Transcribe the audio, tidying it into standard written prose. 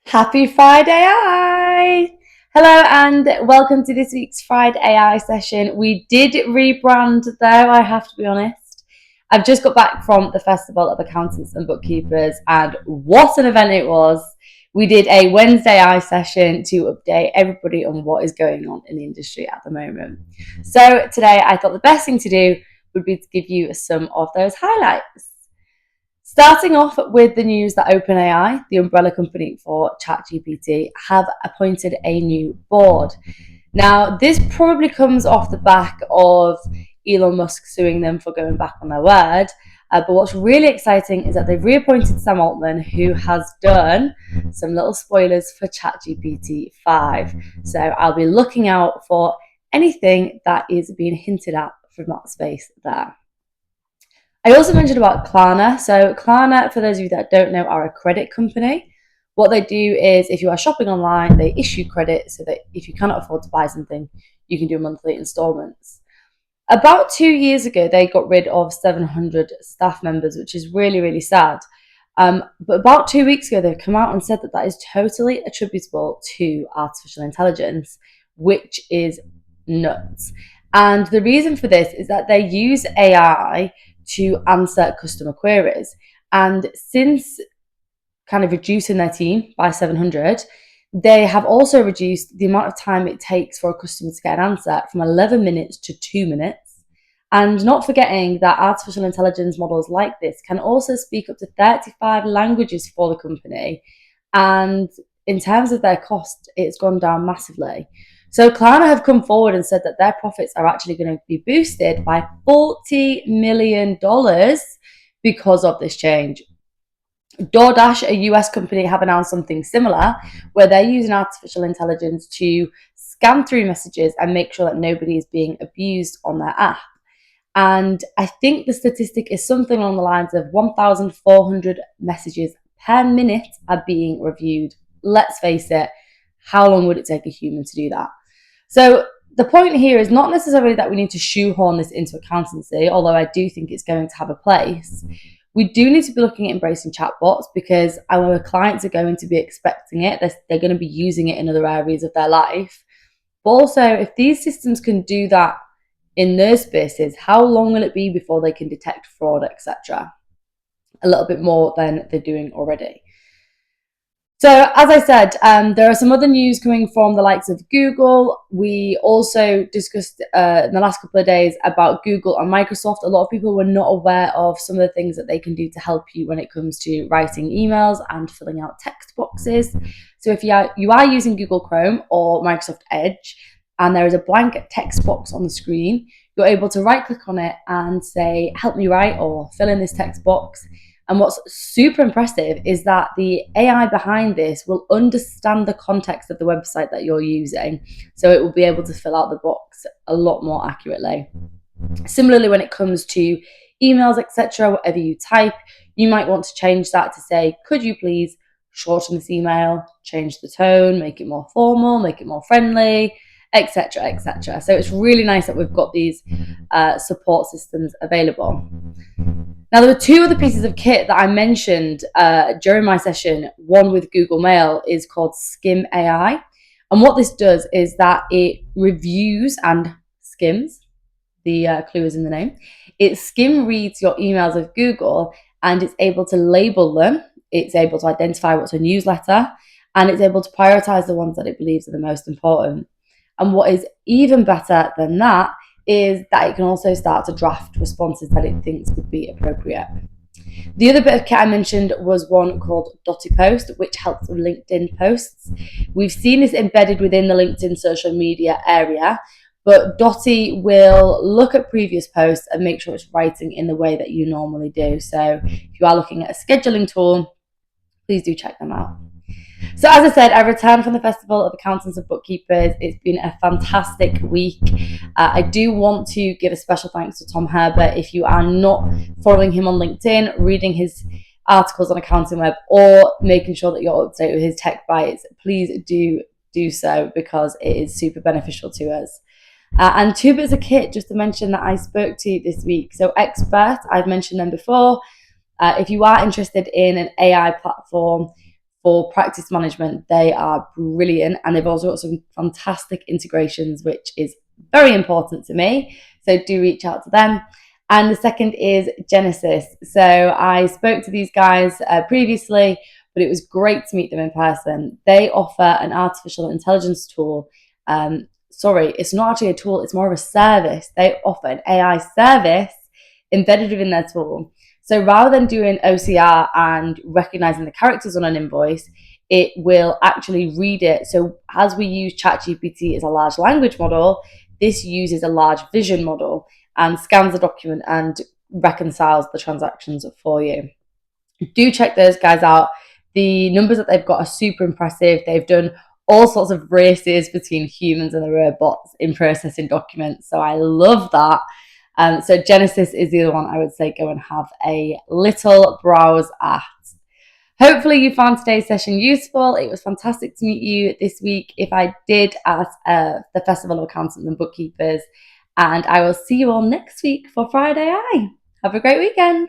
Happy FridAI! Hello and welcome to this week's FridAI session. We did rebrand though, I have to be honest. I've just got back from the Festival of Accountants and Bookkeepers and what an event it was. We did a Wednesday AI session to update everybody on what is going on in the industry at the moment. So today I thought the best thing to do would be to give you some of those highlights. Starting off with the news that OpenAI, the umbrella company for ChatGPT, have appointed a new board. Now, this probably comes off the back of Elon Musk suing them for going back on their word. But what's really exciting is that they've reappointed Sam Altman, who has done some little spoilers for ChatGPT 5. So I'll be looking out for anything that is being hinted at from that space there. I also mentioned about Klarna. So Klarna, for those of you that don't know, are a credit company. What they do is if you are shopping online, they issue credit so that if you cannot afford to buy something, you can do monthly installments. About 2 years ago, they got rid of 700 staff members, which is really, really sad. But about 2 weeks ago, they've come out and said that that is totally attributable to artificial intelligence, which is nuts. And the reason for this is that they use AI to answer customer queries. And since kind of reducing their team by 700, they have also reduced the amount of time it takes for a customer to get an answer from 11 minutes to 2 minutes. And not forgetting that artificial intelligence models like this can also speak up to 35 languages for the company. And in terms of their cost, it's gone down massively. So Klarna have come forward and said that their profits are actually going to be boosted by $40 million because of this change. DoorDash, a US company, have announced something similar where they're using artificial intelligence to scan through messages and make sure that nobody is being abused on their app. And I think the statistic is something along the lines of 1,400 messages per minute are being reviewed. Let's face it, how long would it take a human to do that? So the point here is not necessarily that we need to shoehorn this into accountancy, although I do think it's going to have a place. We do need to be looking at embracing chatbots because our clients are going to be expecting it. They're going to be using it in other areas of their life. But also, if these systems can do that in their spaces, how long will it be before they can detect fraud, etc.? A little bit more than they're doing already. So as I said, there are some other news coming from the likes of Google. We also discussed in the last couple of days about Google and Microsoft. A lot of people were not aware of some of the things that they can do to help you when it comes to writing emails and filling out text boxes. So if you are using Google Chrome or Microsoft Edge and there is a blank text box on the screen, you're able to right click on it and say, help me write or fill in this text box. And what's super impressive is that the AI behind this will understand the context of the website that you're using. So it will be able to fill out the box a lot more accurately. Similarly, when it comes to emails, etc., whatever you type, you might want to change that to say, could you please shorten this email, change the tone, make it more formal, make it more friendly, etc., etc. So it's really nice that we've got these support systems available. Now, there were two other pieces of kit that I mentioned during my session. One with Google Mail is called Skim AI. And what this does is that it reviews and skims, the clue is in the name, it skim reads your emails of Google and it's able to label them. It's able to identify what's a newsletter and it's able to prioritize the ones that it believes are the most important. And what is even better than that is that it can also start to draft responses that it thinks would be appropriate. The other bit of kit I mentioned was one called Dotty Post, which helps with LinkedIn posts. We've seen this embedded within the LinkedIn social media area, but Dotty will look at previous posts and make sure it's writing in the way that you normally do. So if you are looking at a scheduling tool, please do check them out. So as I said, I returned from the Festival of Accountants and Bookkeepers. It's been a fantastic week. I do want to give a special thanks to Tom Herbert. If you are not following him on LinkedIn, reading his articles on Accounting Web, or making sure that you're up to date with his tech bites, please do so because it is super beneficial to us. And two bits of kit just to mention that I spoke to this week. So Expert, I've mentioned them before. If you are interested in an AI platform for practice management. They are brilliant, and they've also got some fantastic integrations, which is very important to me. So do reach out to them. And the second is Genesis. So I spoke to these guys previously, but it was great to meet them in person. They offer an artificial intelligence tool. Sorry, it's not actually a tool, it's more of a service. They offer an AI service embedded within their tool. So rather than doing OCR and recognizing the characters on an invoice, it will actually read it. So as we use ChatGPT as a large language model, this uses a large vision model and scans the document and reconciles the transactions for you. Do check those guys out. The numbers that they've got are super impressive. They've done all sorts of races between humans and the robots in processing documents. So I love that. So Genesis is the other one I would say go and have a little browse at. Hopefully you found today's session useful. It was fantastic to meet you this week, if I did, at the Festival of Accountants and Bookkeepers. And I will see you all next week for FridAI. Have a great weekend.